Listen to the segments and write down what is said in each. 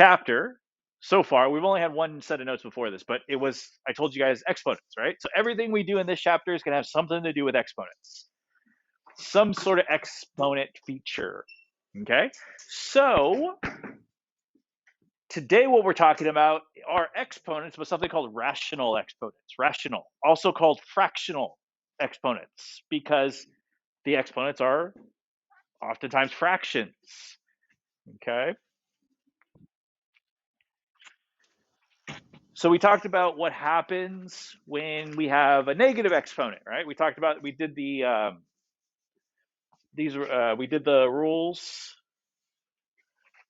chapter so far, we've only had one set of notes before this, but I told you guys exponents, right? So everything we do in this chapter is going to have something to do with exponents, some sort of exponent feature. Okay. So today what we're talking about are exponents, but something called rational exponents, rational, also called fractional exponents, because the exponents are oftentimes fractions. Okay. So we talked about what happens when we have a negative exponent, right? We did we did the rules.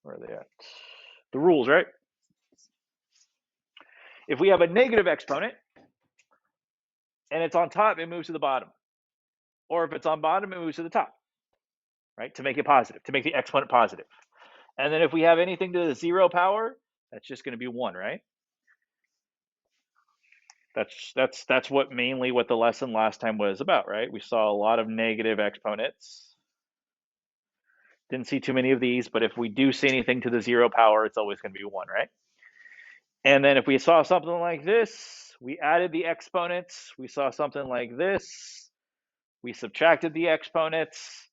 Where are they at? The rules, right? If we have a negative exponent and it's on top, it moves to the bottom. Or if it's on bottom, it moves to the top, right? To make it positive, to make the exponent positive. And then if we have anything to the 0 power, that's just going to be 1, right? That's what mainly what the lesson last time was about, right? We saw a lot of negative exponents. Didn't see too many of these, but if we do see anything to the 0 power, it's always going to be 1, right? And then if we saw something like this, we added the exponents. We saw something like this, we subtracted the exponents.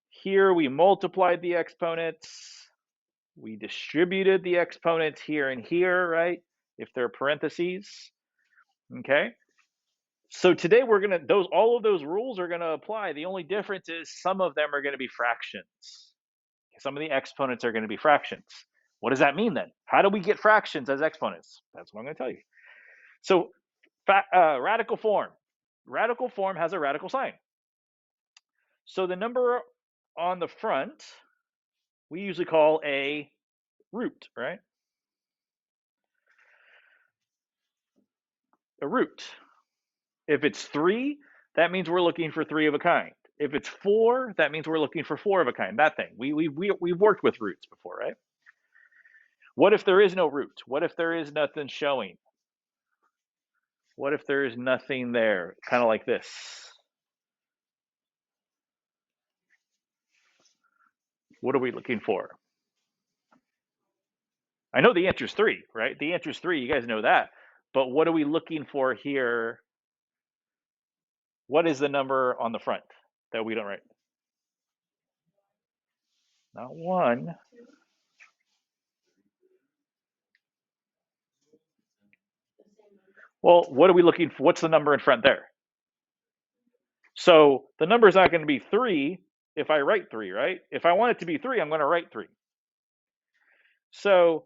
Here we multiplied the exponents. We distributed the exponents here and here, right? If they're parentheses. Okay. So today we're gonna all of those rules are gonna apply. The only difference is some of them are gonna be fractions. Some of the exponents are gonna be fractions. What does that mean then? How do we get fractions as exponents? That's what I'm gonna tell you. So radical form. Radical form has a radical sign. So the number on the front, we usually call a root, right? A root. If it's 3, that means we're looking for 3 of a kind. If it's 4, that means we're looking for 4 of a kind. That thing. We've worked with roots before, right? What if there is no root? What if there is nothing showing? What if there is nothing there? Kind of like this. What are we looking for? I know the answer is 3, right? The answer is 3. You guys know that. But what are we looking for here? What is the number on the front that we don't write? Not 1. Well, what are we looking for? What's the number in front there? So the number is not going to be 3 if I write 3, right? If I want it to be 3, I'm going to write 3. So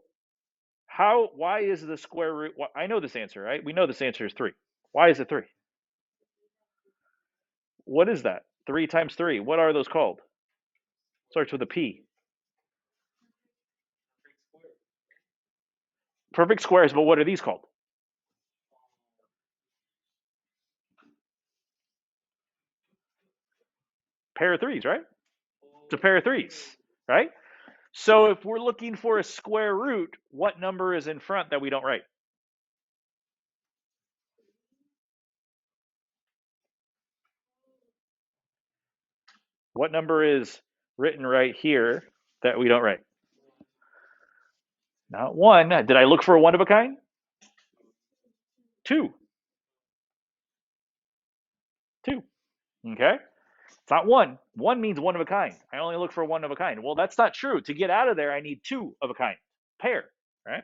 why is the square root? Well, I know this answer, right? We know this answer is 3. Why is it 3? What is that? 3 times 3. What are those called? Starts with a P. Perfect squares, but what are these called? Pair of threes, right? It's a pair of threes, right? So if we're looking for a square root, what number is in front that we don't write? What number is written right here that we don't write? Not 1. Did I look for a 1 of a kind? 2. 2. Okay. It's not 1. 1 means 1 of a kind. I only look for 1 of a kind. Well, that's not true. To get out of there, I need 2 of a kind. Pair, right?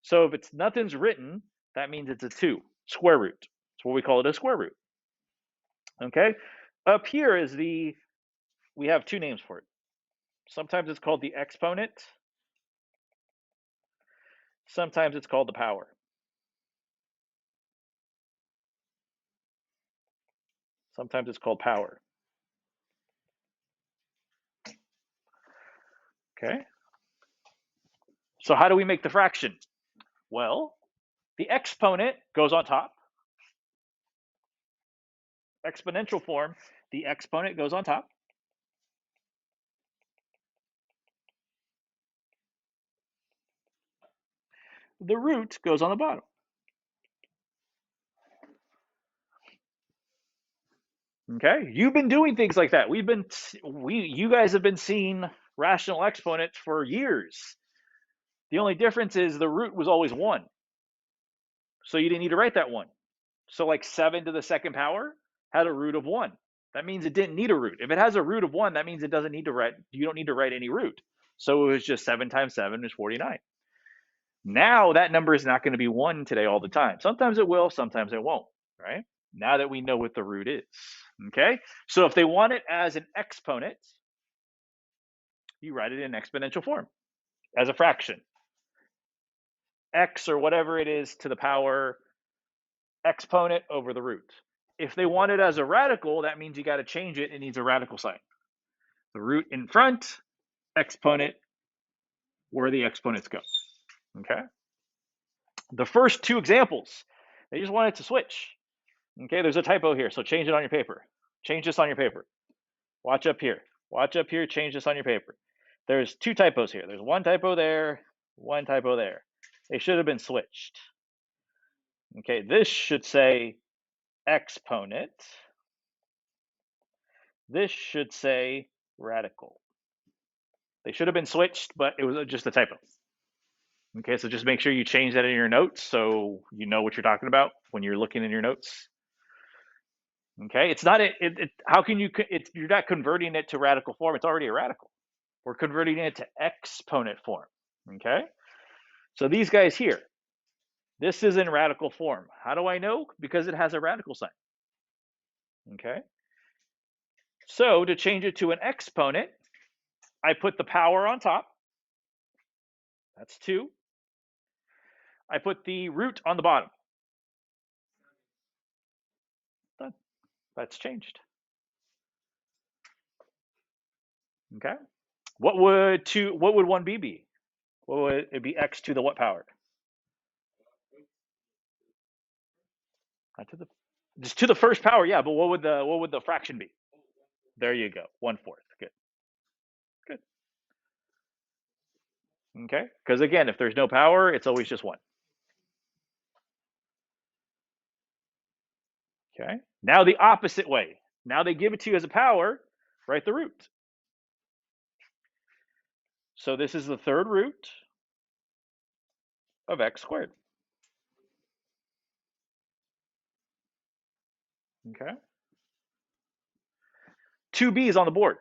So if it's nothing's written, that means it's a 2. Square root. That's what we call it, a square root. Okay. Up here is we have 2 names for it. Sometimes it's called the exponent. Sometimes it's called the power. Sometimes it's called power. Okay. So how do we make the fraction? Well, the exponent goes on top. Exponential form, the exponent goes on top. The root goes on the bottom. Okay, you've been doing things like that. You guys have been seeing rational exponents for years. The only difference is the root was always 1. So you didn't need to write that 1. So like 7 to the second power had a root of 1. That means it didn't need a root. If it has a root of 1, that means it doesn't need to write, you don't need to write any root. So it was just 7 times 7 is 49. Now that number is not going to be 1 today all the time. Sometimes it will, sometimes it won't, right? Now that we know what the root is, okay? So if they want it as an exponent, you write it in exponential form as a fraction. X or whatever it is to the power exponent over the root. If they want it as a radical, that means you got to change it. It needs a radical sign. The root in front, exponent where the exponents go, okay? The first two examples, they just want it to switch. Okay, there's a typo here, so change it on your paper. Change this on your paper. Watch up here. Watch up here, change this on your paper. There's two typos here. There's one typo there, one typo there. They should have been switched. Okay, this should say exponent. This should say radical. They should have been switched, but it was just a typo. Okay, so just make sure you change that in your notes so you know what you're talking about when you're looking in your notes. Okay, it's not how can you you're not converting it to radical form, it's already a radical. We're converting it to exponent form. Okay, so these guys here, this is in radical form. How do I know? Because it has a radical sign. Okay, so to change it to an exponent, I put the power on top. That's 2. I put the root on the bottom. Done. That's changed. Okay. What would 1b be? What would it be? X to the what power? Not to the, just to the first power, yeah. But what would the fraction be? There you go, 1/4. Good, good. Okay, because again, if there's no power, it's always just 1. Okay. Now the opposite way. Now they give it to you as a power. Write the root. So this is the third root of x squared. Okay. 2b is on the board.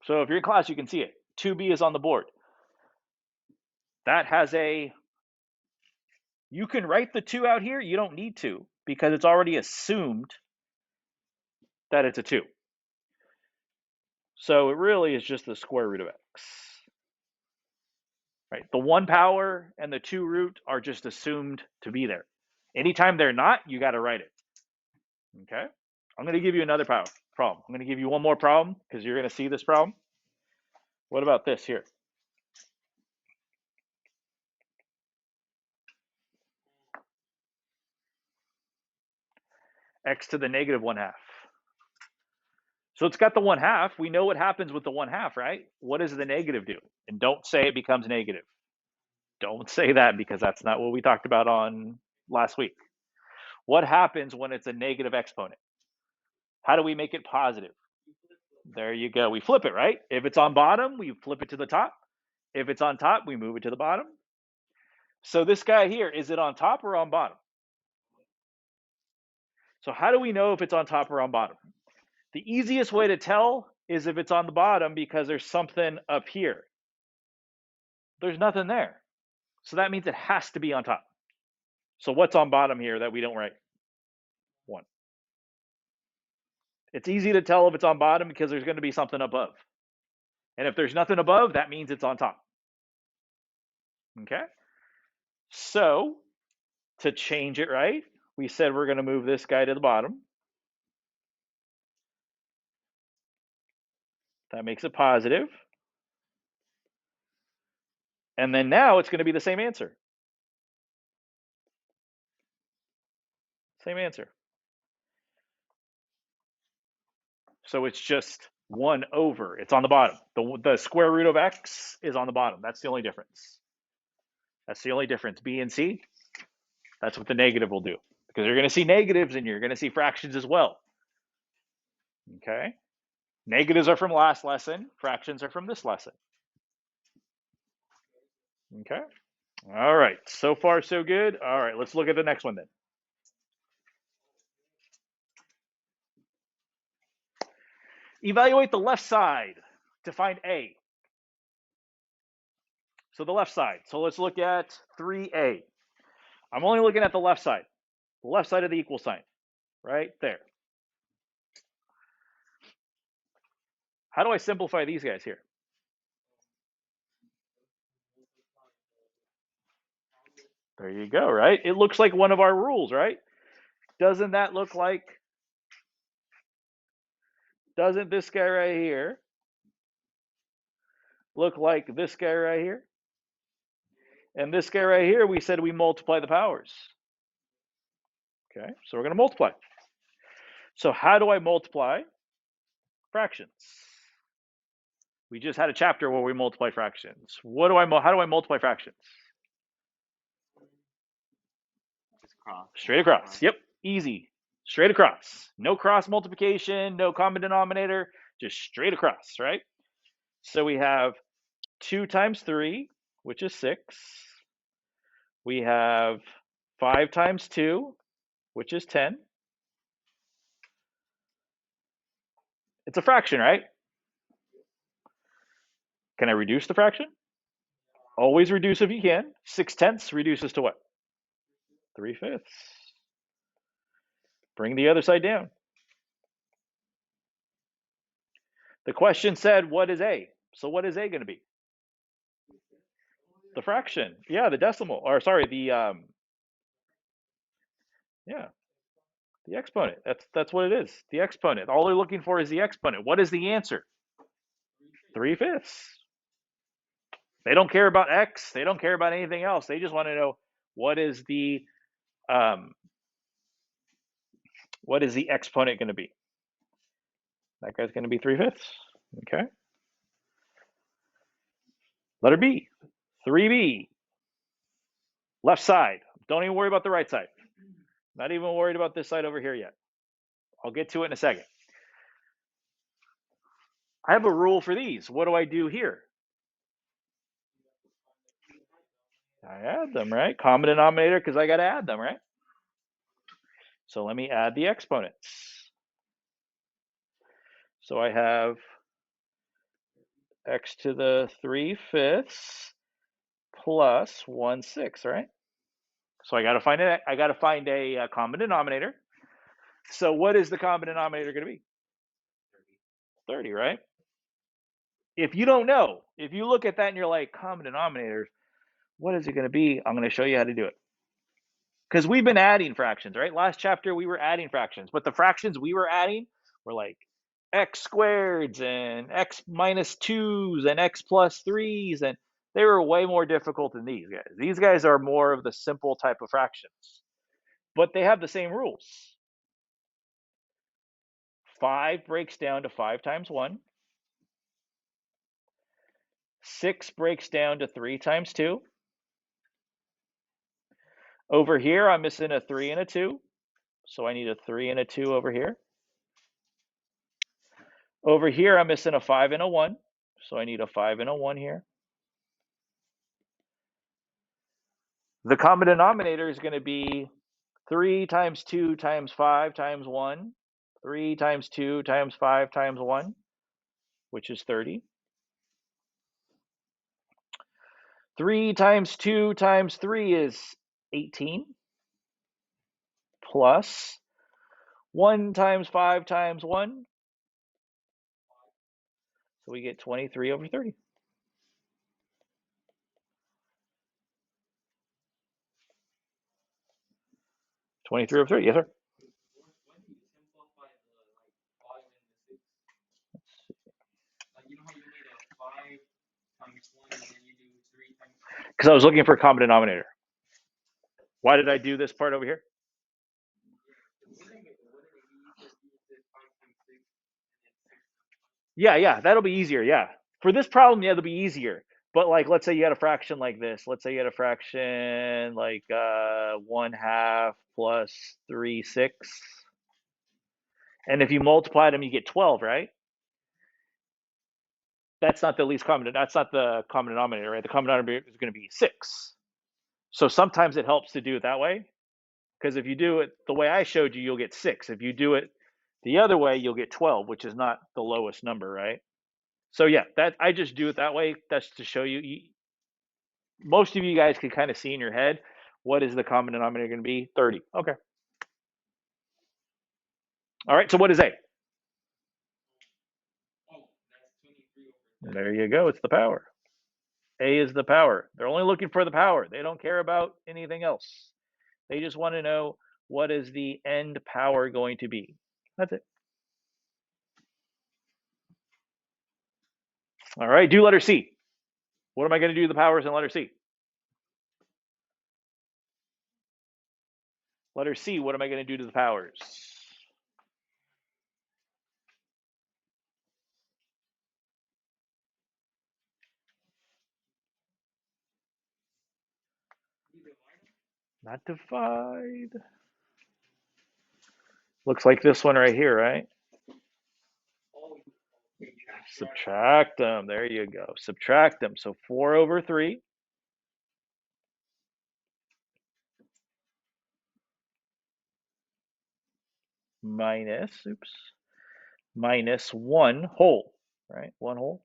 So if you're in class, you can see it. 2b is on the board. That has a, you can write the 2 out here. You don't need to because it's already assumed that it's a 2. So it really is just the square root of x. Right? The 1 power and the 2 root are just assumed to be there. Anytime they're not, you got to write it. Okay? I'm going to give you another problem. I'm going to give you one more problem because you're going to see this problem. What about this here? X to the negative 1/2. So it's got the 1/2. We know what happens with the 1/2, right? What does the negative do? And don't say it becomes negative. Don't say that because that's not what we talked about on last week. What happens when it's a negative exponent? How do we make it positive? There you go. We flip it, right? If it's on bottom, we flip it to the top. If it's on top, we move it to the bottom. So this guy here, is it on top or on bottom? So how do we know if it's on top or on bottom? The easiest way to tell is if it's on the bottom because there's something up here. There's nothing there. So that means it has to be on top. So what's on bottom here that we don't write? 1. It's easy to tell if it's on bottom because there's going to be something above. And if there's nothing above, that means it's on top. Okay? So to change it, right, we said we're going to move this guy to the bottom. That makes it positive. And then now it's going to be the same answer. Same answer. So it's just 1 over. It's on the bottom. The square root of x is on the bottom. That's the only difference. That's the only difference. B and C, that's what the negative will do. Because you're going to see negatives and you're going to see fractions as well. Okay? Negatives are from last lesson. Fractions are from this lesson. Okay. All right. So far, so good. All right. Let's look at the next one then. Evaluate the left side to find A. So the left side. So let's look at 3A. I'm only looking at the left side of the equal sign, right there. How do I simplify these guys here? There you go, right? It looks like one of our rules, right? Doesn't that look like, doesn't this guy right here look like this guy right here? And this guy right here, we said we multiply the powers. Okay, so we're going to multiply. So how do I multiply fractions? We just had a chapter where we multiply fractions. How do I multiply fractions? Straight across. Yep, easy. Straight across. No cross multiplication, no common denominator, just straight across, right? So we have 2 times 3, which is 6. We have 5 times 2, which is 10. It's a fraction, right? Can I reduce the fraction? Always reduce if you can. 6/10 reduces to what? 3/5. Bring the other side down. The question said, what is A? So what is A going to be? The fraction. Yeah, the decimal. Or sorry, yeah, the exponent. That's what it is. The exponent. All they're looking for is the exponent. What is the answer? 3/5. They don't care about X. They don't care about anything else. They just want to know what is the um, exponent going to be? That guy's going to be 3/5. Okay. Letter B. 3B. Left side. Don't even worry about the right side. Not even worried about this side over here yet. I'll get to it in a second. I have a rule for these. What do I do here? I add them, right? Common denominator because I got to add them, right? So let me add the exponents. So I have x to the 3/5 plus 1/6, right? So I got to find it. I got to find a common denominator. So what is the common denominator going to be? 30, right? If you don't know, if you look at that and you're like, common denominators, what is it going to be? I'm going to show you how to do it. Because we've been adding fractions, right? Last chapter we were adding fractions, but the fractions we were adding were like x squareds and x minus 2s and x plus 3s, and they were way more difficult than these guys. These guys are more of the simple type of fractions, but they have the same rules. 5 breaks down to 5 times 1. 6 breaks down to 3 times 2. Over here, I'm missing a 3 and a 2, so I need a 3 and a 2 over here. Over here, I'm missing a 5 and a 1, so I need a 5 and a 1 here. The common denominator is going to be 3 times 2 times 5 times 1, 3 times 2 times 5 times 1, which is 30. 3 times 2 times 3 is 18, plus 1 times 5 times 1, so we get 23 over 30. 23 over 30, yes, sir. Because I was looking for a common denominator. Why did I do this part over here? Yeah, that'll be easier. Yeah. For this problem, yeah, it'll be easier. But like, let's say you had a fraction like this. Let's say you had a fraction like 1/2 plus 3/6. And if you multiply them, you get 12, right? That's not the least common. That's not the common denominator, right? The common denominator is going to be 6. So sometimes it helps to do it that way, because if you do it the way I showed you, you'll get 6. If you do it the other way, you'll get 12, which is not the lowest number, right? So yeah, that I just do it that way. That's to show you. Most of you guys can kind of see in your head what is the common denominator going to be? 30. Okay. All right. So what is A? There you go. It's the power. A is the power. They're only looking for the power. They don't care about anything else. They just want to know what is the end power going to be. That's it. All right. Do letter C. What am I going to do to the powers in letter C? Letter C, what am I going to do to the powers? Not divide. Looks like this one right here, right? Subtract them. There you go. Subtract them. So 4 over 3 minus, minus 1 whole, right? 1 whole.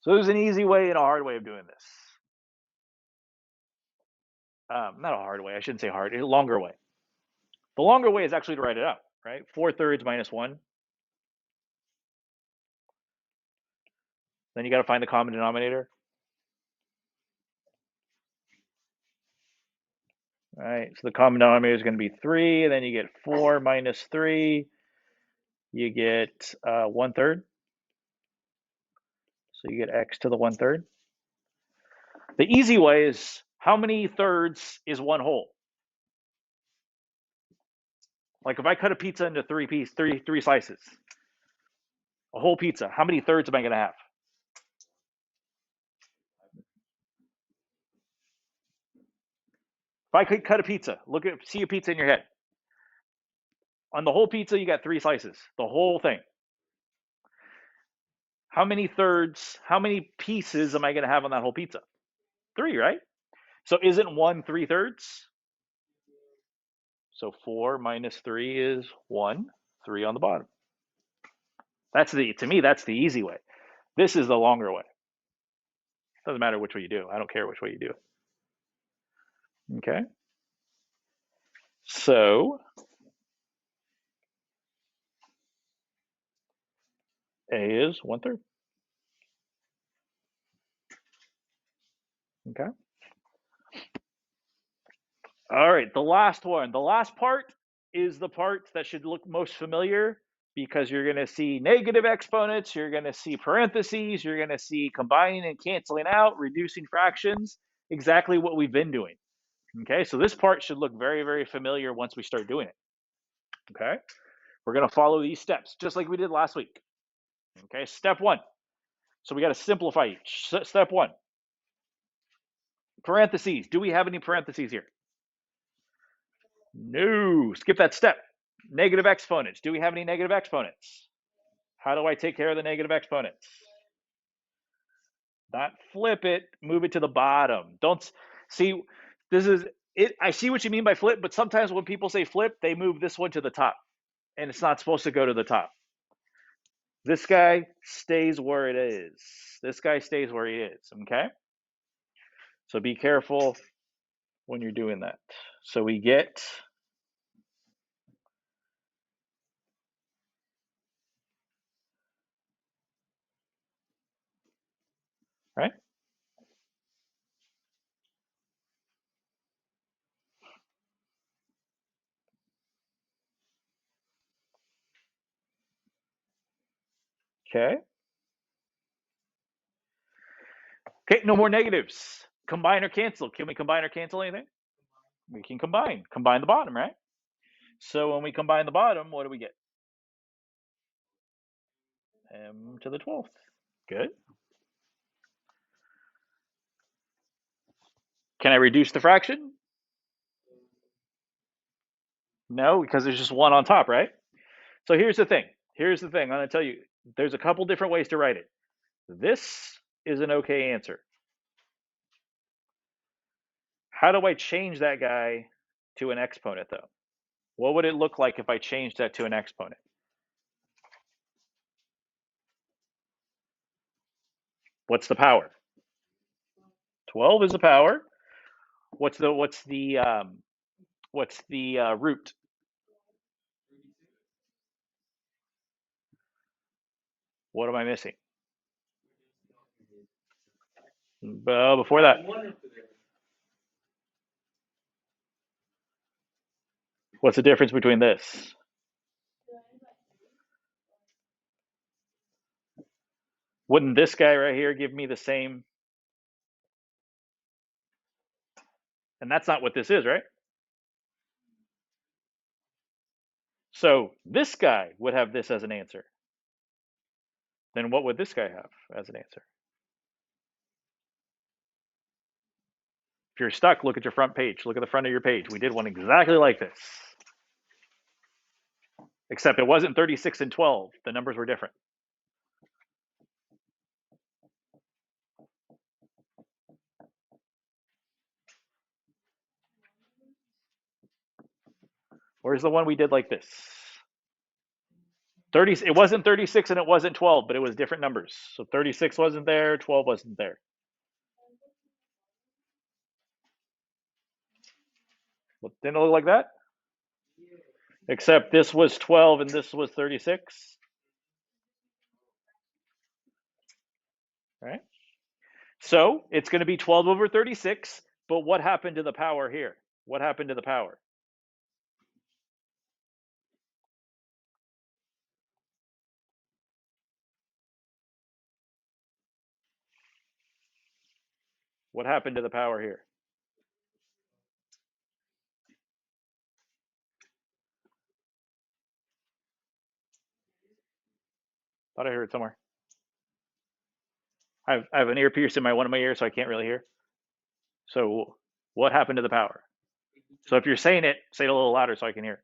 So there's an easy way and a hard way of doing this. Not a hard way. I shouldn't say hard. A longer way. The longer way is actually to write it out, right? 4/3 minus 1. Then you got to find the common denominator. All right, so the common denominator is going to be 3, and then you get 4 minus 3. You get 1/3. So you get x to the 1/3. The easy way is, how many thirds is 1 whole? Like if I cut a pizza into three slices, a whole pizza, how many thirds am I going to have? If I could cut a pizza, see a pizza in your head. On the whole pizza, you got 3 slices, the whole thing. How many thirds, how many pieces am I going to have on that whole pizza? 3, right? So isn't 1 3/3? So 4 minus 3 is 1, 3 on the bottom. To me, that's the easy way. This is the longer way. Doesn't matter which way you do. I don't care which way you do it. Okay. So A is 1/3. Okay. All right. The last one. The last part is the part that should look most familiar, because you're going to see negative exponents, you're going to see parentheses, you're going to see combining and canceling out, reducing fractions, exactly what we've been doing. Okay. So this part should look very, very familiar once we start doing it. Okay. We're going to follow these steps just like we did last week. Okay. Step 1. So we got to simplify each. Step 1. Parentheses. Do we have any parentheses here? No. Skip that step. Negative exponents. Do we have any negative exponents? How do I take care of the negative exponents? Not flip it. Move it to the bottom. Don't see. This is it. I see what you mean by flip, but sometimes when people say flip, they move this one to the top, and it's not supposed to go to the top. This guy stays where it is. This guy stays where he is. Okay. So be careful when you're doing that. So we get right. Okay. Okay. No more negatives. Combine or cancel. Can we combine or cancel anything? We can combine. Combine the bottom, right? So when we combine the bottom, what do we get? M to the 12th. Good. Can I reduce the fraction? No, because there's just 1 on top, right? So here's the thing. Here's the thing. I'm going to tell you, there's a couple different ways to write it. This is an okay answer. How do I change that guy to an exponent, though? What would it look like if I changed that to an exponent? What's the power? 12 is the power. What's the root? What am I missing? Before that, what's the difference between this? Wouldn't this guy right here give me the same? And that's not what this is, right? So this guy would have this as an answer. Then what would this guy have as an answer? If you're stuck, look at your front page. Look at the front of your page. We did one exactly like this. Except it wasn't 36 and 12. The numbers were different. Where's the one we did like this? 30. It wasn't 36 and it wasn't 12, but it was different numbers. So 36 wasn't there, 12 wasn't there. Well, didn't it look like that? Except this was 12 and this was 36. Right? So it's going to be 12 over 36. But what happened to the power here? What happened to the power? What happened to the power here? Thought I heard it somewhere. I have an earpiece in one of my ears, so I can't really hear. So what happened to the power? So if you're saying it, say it a little louder so I can hear.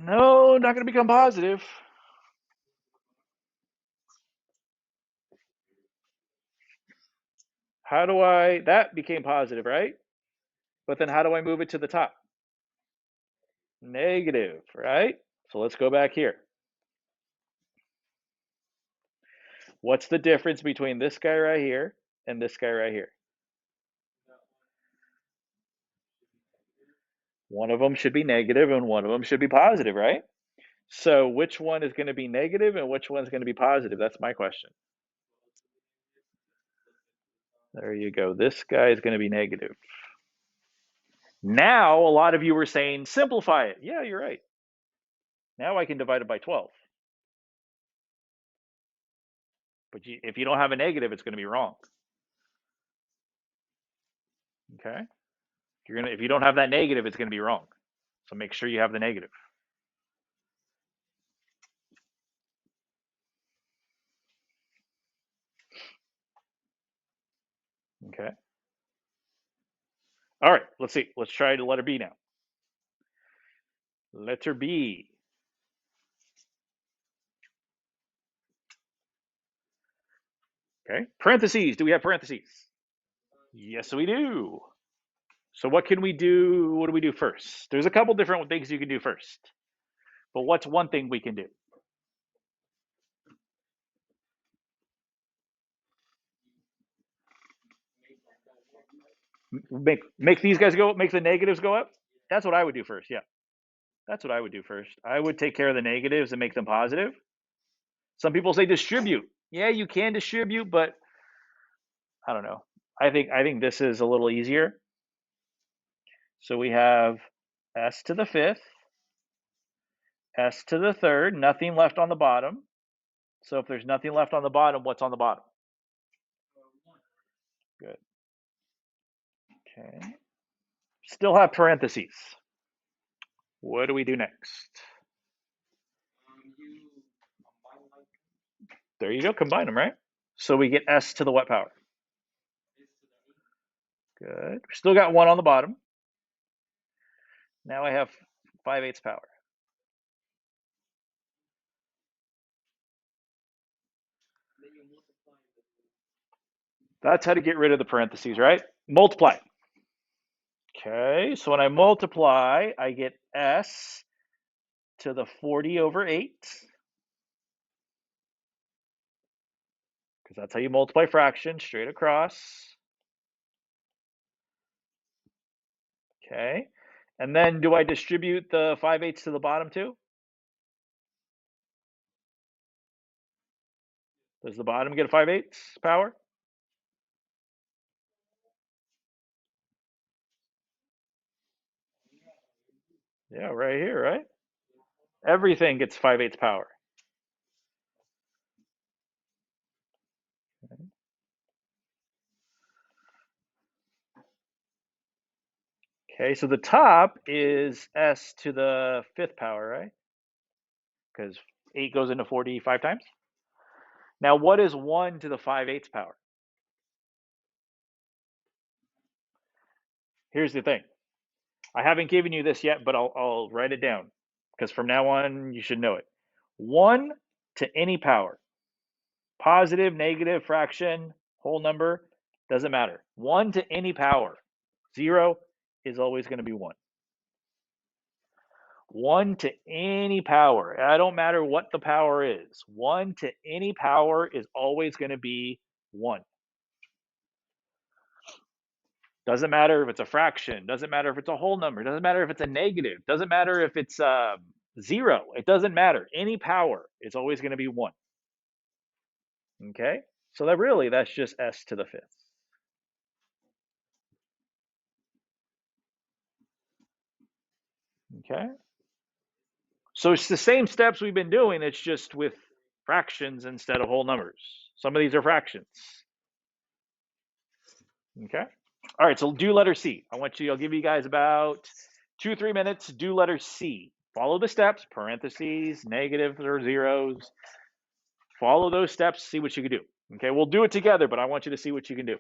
No, not going to become positive. How do I? That became positive, right? But then how do I move it to the top? Negative, right? So let's go back here. What's the difference between this guy right here and this guy right here? One of them should be negative and one of them should be positive, right? So which one is going to be negative and which one's going to be positive? That's my question. There you go. This guy is going to be negative. Now, a lot of you were saying, simplify it. Yeah, you're right. Now I can divide it by 12. But if you don't have a negative, it's going to be wrong. Okay? If you don't have that negative, it's going to be wrong. So make sure you have the negative. Okay? All right, let's see. Let's try the letter B now. Letter B. Okay? Parentheses. Do we have parentheses? Yes, we do. So what can we do? What do we do first? There's a couple different things you can do first. But what's one thing we can do? Make these guys go, make the negatives go up? That's what I would do first. Yeah. That's what I would do first. I would take care of the negatives and make them positive. Some people say distribute. Yeah, you can distribute, but I don't know. I think this is a little easier. So we have s to the fifth, s to the third, nothing left on the bottom. So if there's nothing left on the bottom, what's on the bottom? Good. Okay. Still have parentheses. What do we do next? There you go. Combine them, right? So we get s to the what power? Good. Still got one on the bottom. Now I have 5/8 power. That's how to get rid of the parentheses, right? Multiply. Okay, so when I multiply, I get s to the 40 over 8, because that's how you multiply fractions, straight across. Okay, and then do I distribute the 5/8 to the bottom too? Does the bottom get a 5/8 power? Yeah, right here, right? Everything gets 5/8 power. Okay, so the top is s to the 5th power, right? Because 8 goes into 40 5 times. Now, what is 1 to the 5/8 power? Here's the thing. I haven't given you this yet, but I'll write it down, because from now on, you should know it. 1 to any power, positive, negative, fraction, whole number, doesn't matter. 1 to any power, 0 is always going to be 1. 1 to any power, I don't matter what the power is, 1 to any power is always going to be 1. Doesn't matter if it's a fraction, doesn't matter if it's a whole number, doesn't matter if it's a negative, doesn't matter if it's 0, it doesn't matter. Any power is always going to be 1. Okay, so that's just s to the 5th. Okay, so it's the same steps we've been doing, it's just with fractions instead of whole numbers. Some of these are fractions. Okay, all right, so do letter C. I'll give you guys about 2-3 minutes. Do letter C. Follow the steps, parentheses, negatives or zeros. Follow those steps, see what you can do. Okay, we'll do it together, but I want you to see what you can do.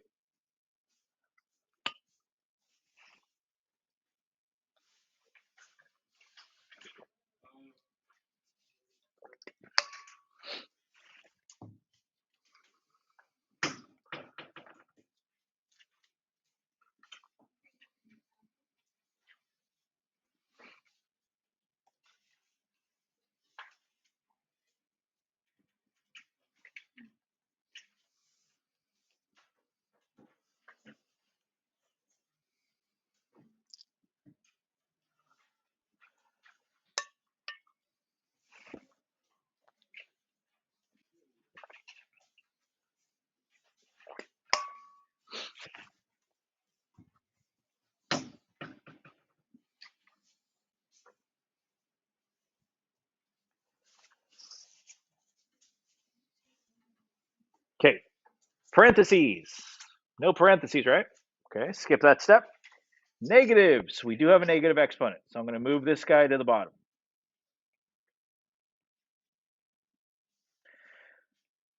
Okay, parentheses. No parentheses, right? Okay, skip that step. Negatives. We do have a negative exponent, so I'm going to move this guy to the bottom.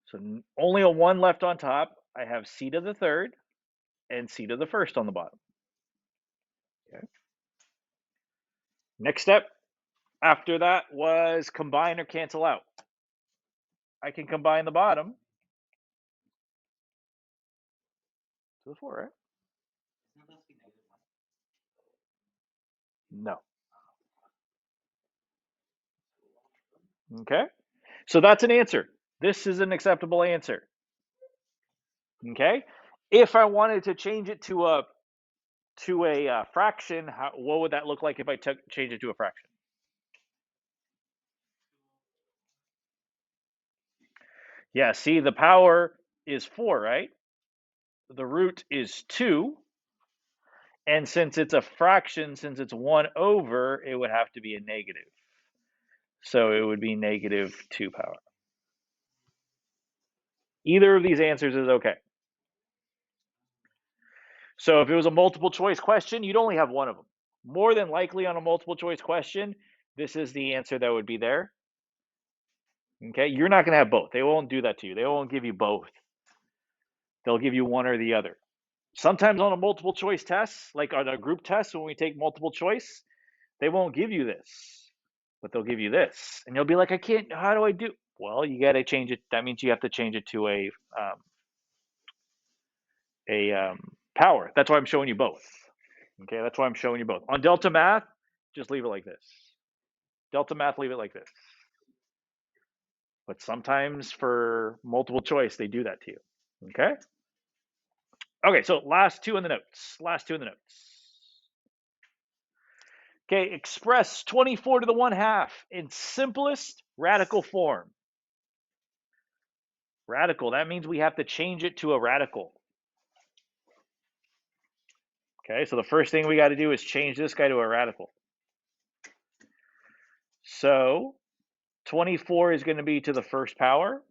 So only a 1 left on top. I have c to the 3rd and c to the 1st on the bottom. Okay. Next step after that was combine or cancel out. I can combine the bottom to the 4, right? No. Okay. So that's an answer. This is an acceptable answer. Okay. If I wanted to change it to a fraction, what would that look like if I change it to a fraction? Yeah, see, the power is 4, right? The root is 2. And since it's a fraction, since it's 1 over, it would have to be a negative. So it would be negative 2 power. Either of these answers is okay. So if it was a multiple choice question, you'd only have one of them. More than likely on a multiple choice question, this is the answer that would be there. Okay, you're not going to have both. They won't do that to you. They won't give you both. They'll give you one or the other. Sometimes on a multiple choice test, like on a group test, when we take multiple choice, they won't give you this, but they'll give you this. And you'll be like, I can't, how do I do? Well, you got to change it. That means you have to change it to power. That's why I'm showing you both. Okay, that's why I'm showing you both. On delta math, just leave it like this. Delta math, leave it like this. But sometimes for multiple choice, they do that to you. Okay? Okay, so last two in the notes. Last two in the notes. Okay, express 24 to the 1/2 in simplest radical form. Radical, that means we have to change it to a radical. Okay, so the first thing we got to do is change this guy to a radical. So 24 is going to be to the first power.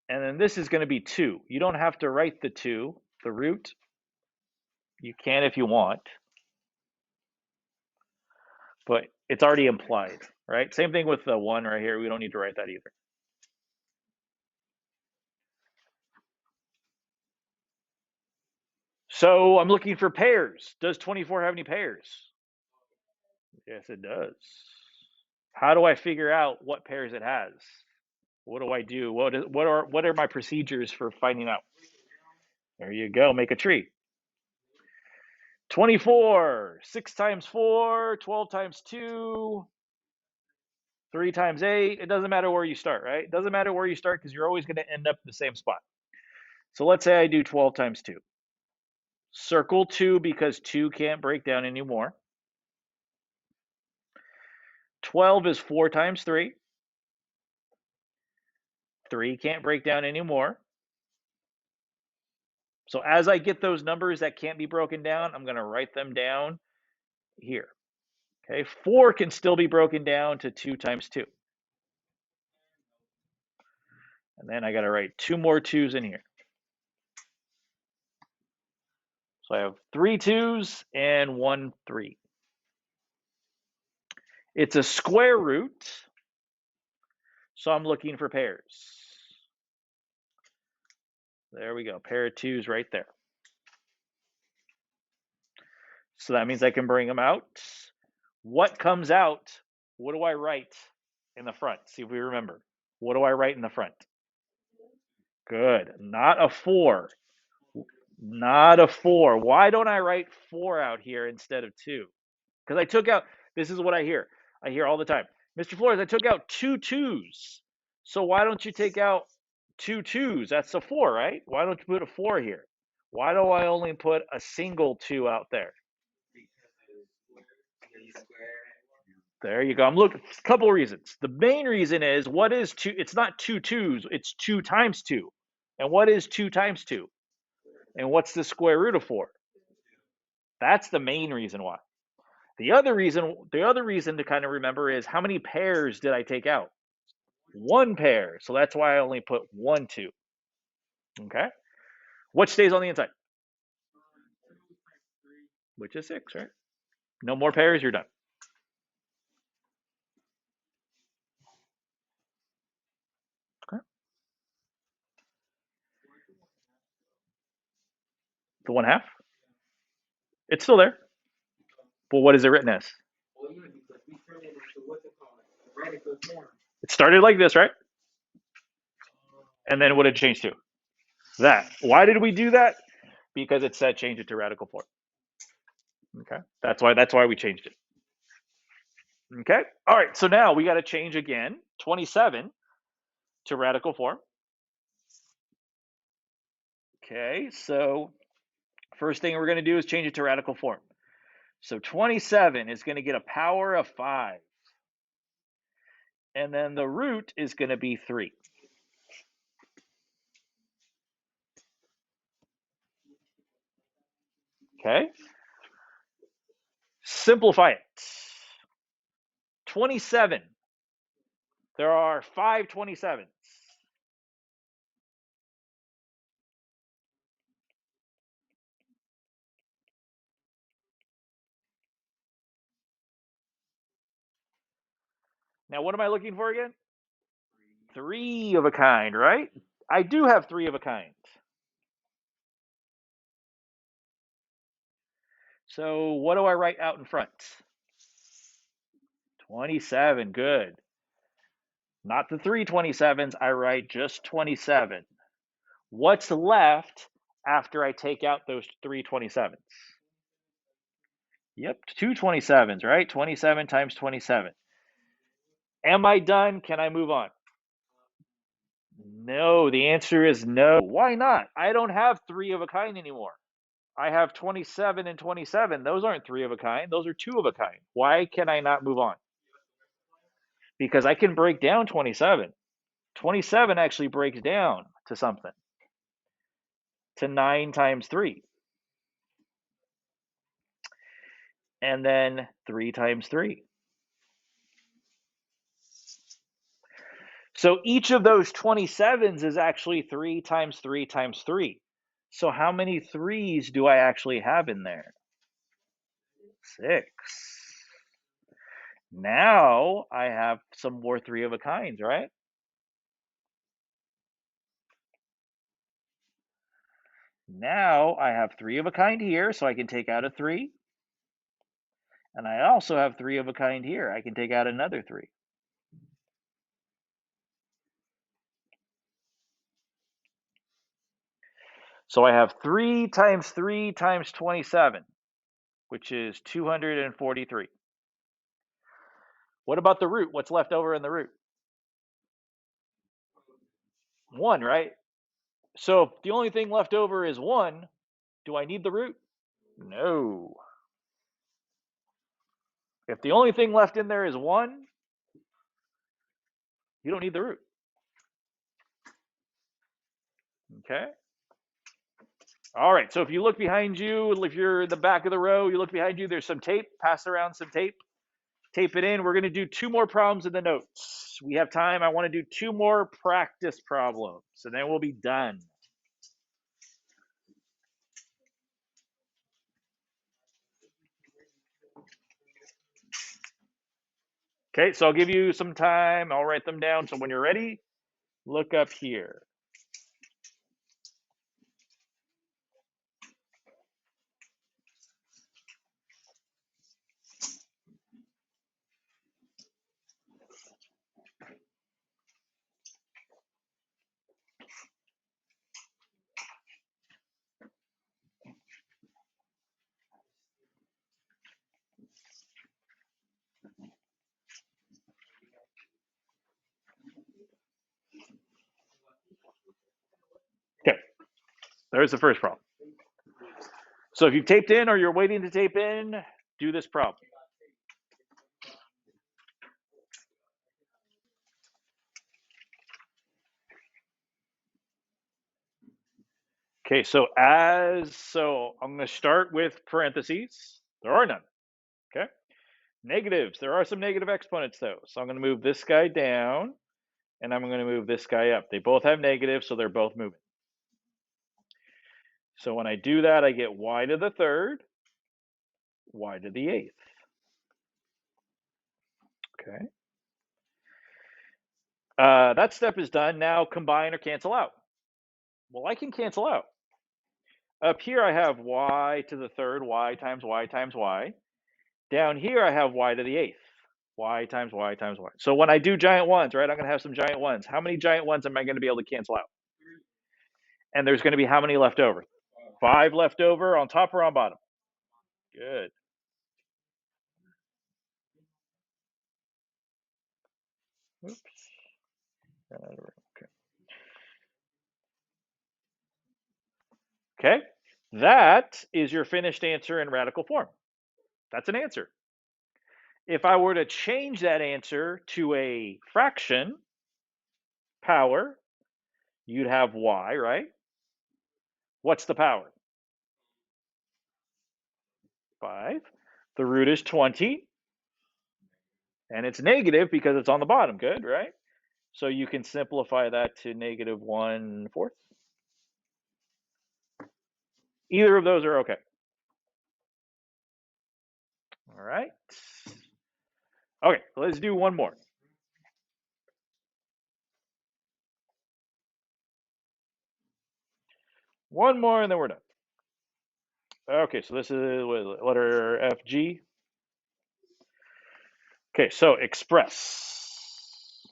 And then this is going to be 2. You don't have to write the 2, the root. You can if you want. But it's already implied, right? Same thing with the 1 right here. We don't need to write that either. So I'm looking for pairs. Does 24 have any pairs? Yes, it does. How do I figure out what pairs it has? What do I do? What are my procedures for finding out? There you go. Make a tree. 24, 6 times 4, 12 times 2, 3 times 8. It doesn't matter where you start, right? It doesn't matter where you start because you're always going to end up in the same spot. So let's say I do 12 times 2. Circle 2 because 2 can't break down anymore. 12 is 4 times 3. 3 can't break down anymore. So as I get those numbers that can't be broken down, I'm going to write them down here. Okay, 4 can still be broken down to 2 times 2. And then I got to write 2 more 2's in here. So I have 3 2's and 1 3. It's a square root, so I'm looking for pairs. There we go, pair of 2's right there. So that means I can bring them out. What comes out? What do I write in the front? See if we remember. What do I write in the front? Good. Not a 4. Not a 4. Why don't I write 4 out here instead of 2? Because I took out, this is what I hear. I hear all the time. Mr. Flores, I took out 2 2's. So why don't you take out 2 2's? That's a 4, right? Why don't you put a 4 here? Why do I only put a single 2 out there? There you go. I'm looking a couple of reasons. The main reason is what is 2? It's not 2 2's, it's 2 times 2. And what is 2 times 2? And what's the square root of 4? That's the main reason why. The other reason to kind of remember is how many pairs did I take out? 1 pair. So that's why I only put 1 2. Okay? What stays on the inside? Which is 6, right? No more pairs, you're done. Okay. The 1/2? It's still there. But what is it written as? It started like this, right? And then what did it change to? That. Why did we do that? Because it said change it to radical form. Okay. That's why we changed it. Okay. All right. So now we got to change again 27 to radical form. Okay. So first thing we're going to do is change it to radical form. So 27 is going to get a power of 5. And then the root is going to be 3. Okay. Simplify it. 27. There are 5 27s. Now, what am I looking for again? 3 of a kind, right? I do have 3 of a kind. So what do I write out in front? 27, good. Not the 3 27s. I write just 27. What's left after I take out those 3 27s? Yep, 2 27s, right? 27 times 27. Am I done? Can I move on? No, the answer is no. Why not? I don't have 3 of a kind anymore. I have 27 and 27. Those aren't 3 of a kind. Those are 2 of a kind. Why can I not move on? Because I can break down 27. 27 actually breaks down to something, to 9 times 3. And then 3 times 3. So each of those 27s is actually 3 times 3 times 3. So how many 3s do I actually have in there? 6. Now I have some more 3 of a kinds, right? Now I have 3 of a kind here, so I can take out a 3. And I also have 3 of a kind here. I can take out another 3. So I have 3 times 3 times 27, which is 243. What about the root? What's left over in the root? 1, right? So if the only thing left over is 1, do I need the root? No. If the only thing left in there is 1, you don't need the root. Okay? All right, so if you look behind you, if you're in the back of the row, you look behind you, there's some tape. Pass around some tape. Tape it in. We're going to do 2 more problems in the notes. We have time. I want to do 2 more practice problems, and then we'll be done. Okay, so I'll give you some time. I'll write them down. So when you're ready, look up here. Okay, there's the first problem. So if you've taped in or you're waiting to tape in, do this problem. Okay, so I'm going to start with parentheses. There are none. Okay. Negatives. There are some negative exponents though. So I'm going to move this guy down and I'm going to move this guy up. They both have negatives, so they're both moving. So when I do that, I get y to the third, y to the eighth. Okay. That step is done. Now combine or cancel out. Well, I can cancel out. Up here, I have y to the third, y times y times y. Down here, I have y to the eighth, y times y times y. So when I do giant ones, right, I'm going to have some giant ones. How many giant ones am I going to be able to cancel out? And there's going to be how many left over? 5 left over on top or on bottom? Good. Oops. Okay. Okay. That is your finished answer in radical form. That's an answer. If I were to change that answer to a fraction, power, you'd have y, right? What's the power? 5. The root is 20. And it's negative because it's on the bottom. Good, right? So you can simplify that to negative 1/4. Either of those are okay. All right. Okay, so let's do one more. One more and then we're done. Okay, so this is letter F, G. Okay, so express.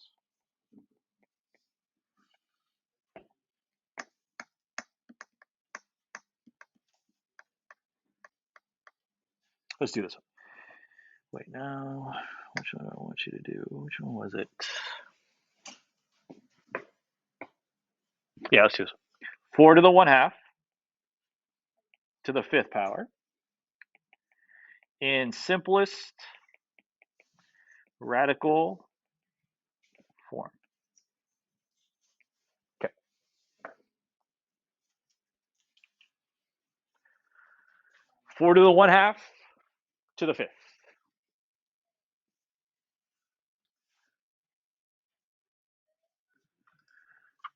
Let's do this one. Wait, now, which one do I want you to do? Which one was it? Yeah, let's do this. 4 to the 1/2 to the 5th power in simplest radical form. Okay. 4 to the 1/2 to the 5th.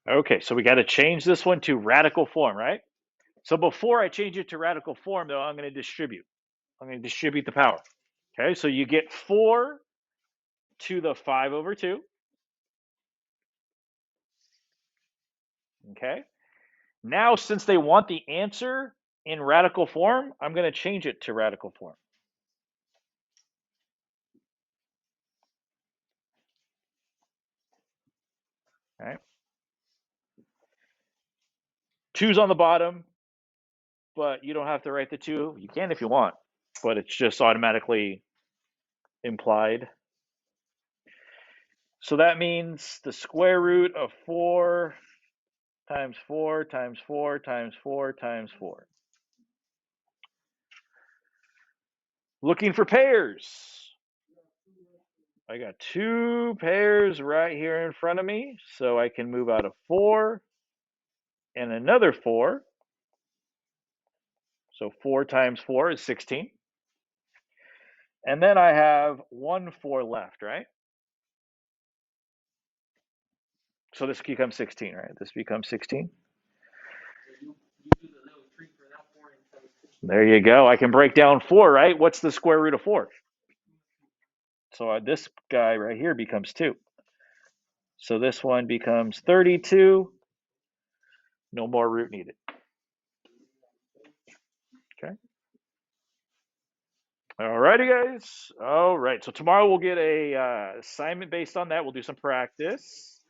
Okay, so we got to change this one to radical form, right? So before I change it to radical form, though, I'm going to distribute. I'm going to distribute the power. Okay, so you get 4 to the 5/2. Okay, now since they want the answer in radical form, I'm going to change it to radical form. All right, 2's on the bottom, but you don't have to write the 2. You can if you want, but it's just automatically implied. So that means the square root of 4 times 4 times 4 times 4 times 4. Looking for pairs. I got 2 pairs right here in front of me, so I can move out a 4 and another 4. So 4 times 4 is 16. And then I have 1 4 left, right? So this becomes 16, right? This becomes 16. There you go. I can break down 4, right? What's the square root of 4? So this guy right here becomes 2. So this one becomes 32. No more root needed. Okay. Alrighty, guys. All right. So tomorrow we'll get a assignment based on that. We'll do some practice.